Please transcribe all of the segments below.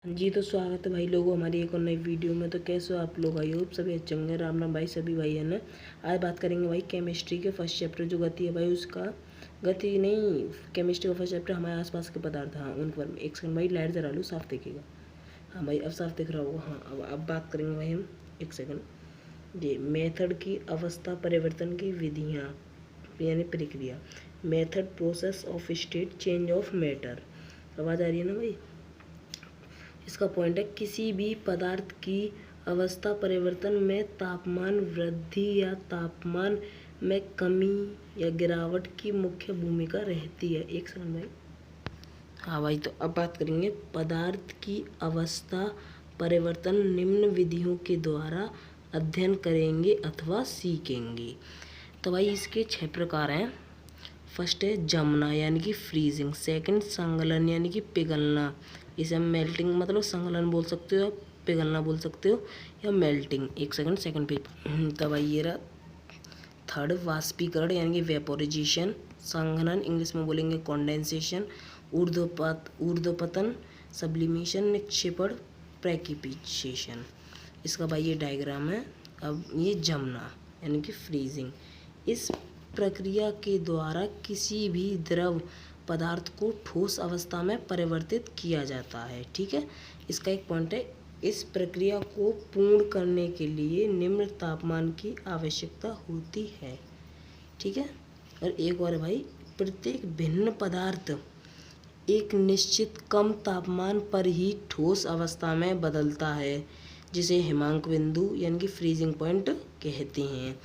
जी तो स्वागत है भाई लोगों हमारी एक और नई वीडियो में। तो कैसे हो आप लोग? आई होप सभी अच्छे होंगे। राम राम भाई सभी भाई है ना। आज बात करेंगे भाई केमिस्ट्री के फर्स्ट चैप्टर जो गति है भाई उसका। गति नहीं, केमिस्ट्री का फर्स्ट चैप्टर हमारे आसपास के पदार्थ। हाँ उनके बारे में। एक सेकंड भाई लाइट जला लूँ, साफ दिखेगा। हाँ भाई अब साफ दिख रहा होगा। हाँ अब बात करेंगे भाई हम। एक सेकंड। ये मेथड की अवस्था परिवर्तन की विधियाँ यानी प्रक्रिया। Method process of state change of matter. आवाज़ आ रही है ना भाई? इसका पॉइंट है किसी भी पदार्थ की अवस्था परिवर्तन में तापमान वृद्धि या तापमान में कमी या गिरावट की मुख्य भूमिका रहती है। एक सेकंड भाई। हाँ भाई तो अब बात करेंगे पदार्थ की अवस्था परिवर्तन निम्न विधियों के द्वारा अध्ययन करेंगे अथवा सीखेंगे। तो भाई इसके 6 प्रकार हैं। फर्स्ट है जमना यानी कि फ्रीजिंग। सेकंड संगलन यानी कि पिघलना, इसे हम मेल्टिंग मतलब संगलन बोल सकते हो, पिघलना बोल सकते हो या मेल्टिंग। एक सेकंड पेज। तब भाई ये रहा। थर्ड वाष्पीकरण यानी कि वेपोराइजेशन। संघनन इंग्लिश में बोलेंगे कॉन्डेंसेशन। ऊर्ध्वपतन सब्लिमेशन। निक्षेपण प्रेसिपिटेशन। इसका भाई ये डायग्राम है। अब ये जमना यानी कि फ्रीजिंग। इस प्रक्रिया के द्वारा किसी भी द्रव पदार्थ को ठोस अवस्था में परिवर्तित किया जाता है। ठीक है, इसका एक पॉइंट है इस प्रक्रिया को पूर्ण करने के लिए निम्न तापमान की आवश्यकता होती है। ठीक है, और एक और भाई प्रत्येक भिन्न पदार्थ एक निश्चित कम तापमान पर ही ठोस अवस्था में बदलता है, जिसे हिमांक बिंदु यानी कि फ्रीजिंग पॉइंट कहते हैं।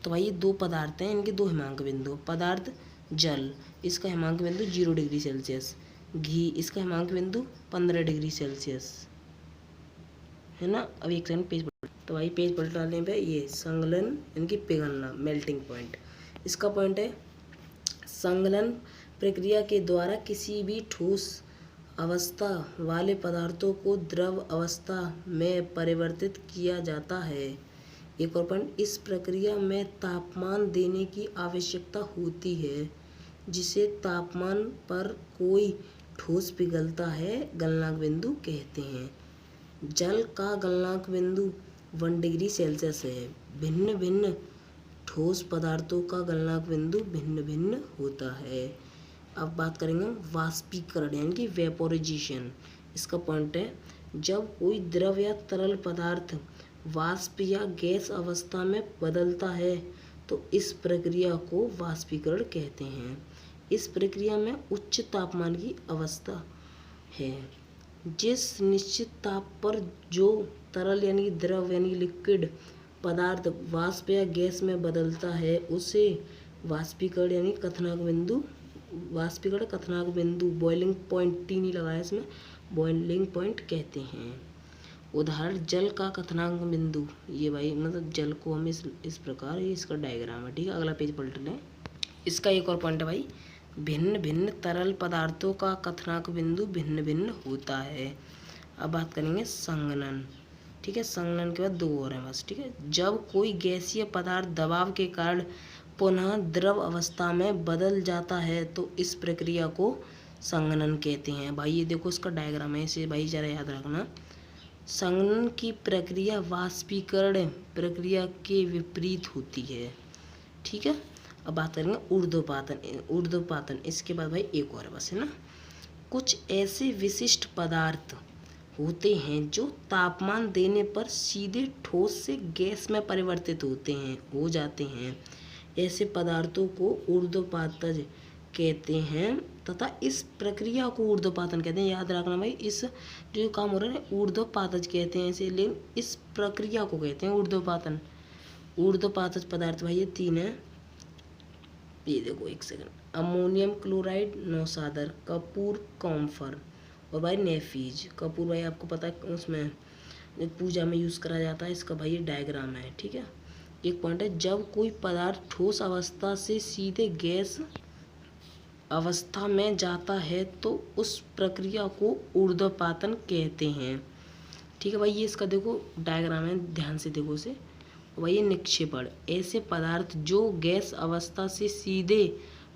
तो भाई ये 2 पदार्थ हैं, इनके 2 हिमांक बिंदु। पदार्थ जल, इसका हिमांक बिंदु 0 डिग्री सेल्सियस। घी, इसका हिमांक बिंदु 15 डिग्री सेल्सियस है ना। अब एक सेकंड पेज पलट। तो भाई पेज पलटाने पे ये संगलन यानी कि पिघलना मेल्टिंग पॉइंट। इसका पॉइंट है संगलन प्रक्रिया के द्वारा किसी भी ठोस अवस्था वाले पदार्थों को द्रव अवस्था में परिवर्तित किया जाता है। एक और पॉइंट, इस प्रक्रिया में तापमान देने की आवश्यकता होती है, जिसे तापमान पर कोई ठोस पिघलता है गलनांक बिंदु कहते हैं। जल का गलनांक बिंदु 1 डिग्री सेल्सियस है। भिन्न भिन्न ठोस पदार्थों का गलनांक बिंदु भिन्न भिन्न होता है। अब बात करेंगे वाष्पीकरण यानी कि वेपोराइजेशन। इसका पॉइंट है जब कोई द्रव या तरल पदार्थ वाष्प या गैस अवस्था में बदलता है तो इस प्रक्रिया को वाष्पीकरण कहते हैं। इस प्रक्रिया में उच्च तापमान की अवस्था है। जिस निश्चित ताप पर जो तरल यानी द्रव यानी लिक्विड पदार्थ वाष्प या गैस में बदलता है उसे वाष्पीकरण यानी कथनांक बिंदु बॉइलिंग पॉइंट टी नहीं लगाया इसमें, बॉइलिंग पॉइंट कहते हैं। उदाहरण जल का कथनांक बिंदु, ये भाई मतलब जल को हम इस प्रकार, ये इसका डायग्राम है। ठीक है, अगला पेज पलट लें। इसका एक और पॉइंट है भाई भिन्न भिन्न तरल पदार्थों का कथनांक बिंदु भिन्न भिन्न होता है। अब बात करेंगे संघनन। ठीक है, संघनन के बाद 2 और हैं बस। ठीक है, जब कोई गैसीय पदार्थ दबाव के कारण पुनः द्रव अवस्था में बदल जाता है तो इस प्रक्रिया को संघनन कहते हैं। भाई ये देखो इसका डायग्राम है, इसे भाई जरा याद रखना। संघनन की प्रक्रिया वाष्पीकरण प्रक्रिया के विपरीत होती है। ठीक है, अब बात करेंगे ऊर्ध्वपातन। इसके बाद भाई एक और बस है ना। कुछ ऐसे विशिष्ट पदार्थ होते हैं जो तापमान देने पर सीधे ठोस से गैस में परिवर्तित हो जाते हैं। ऐसे पदार्थों को ऊर्ध्वपातज कहते हैं तथा इस प्रक्रिया को ऊर्ध्वपातन कहते हैं। याद रखना भाई, इस जो काम हो रहा है ऊर्ध्वपातज कहते हैं इसे, लेकिन इस प्रक्रिया को कहते हैं ऊर्ध्वपातन। ऊर्ध्वपातज पदार्थ भाई ये 3 है। ये देखो एक सेकंड, अमोनियम क्लोराइड नौसादर, कपूर कॉम्फर और भाई नेफीज। कपूर भाई आपको पता है उसमें पूजा में यूज़ करा जाता है। इसका भाई ये डायग्राम है। ठीक है, एक पॉइंट है जब कोई पदार्थ ठोस अवस्था से सीधे गैस अवस्था में जाता है तो उस प्रक्रिया को ऊर्ध्वपातन कहते हैं। ठीक है भाई, ये इसका देखो डायग्राम है, ध्यान से देखो इसे। भाई ये निक्षेपण, ऐसे पदार्थ जो गैस अवस्था से सीधे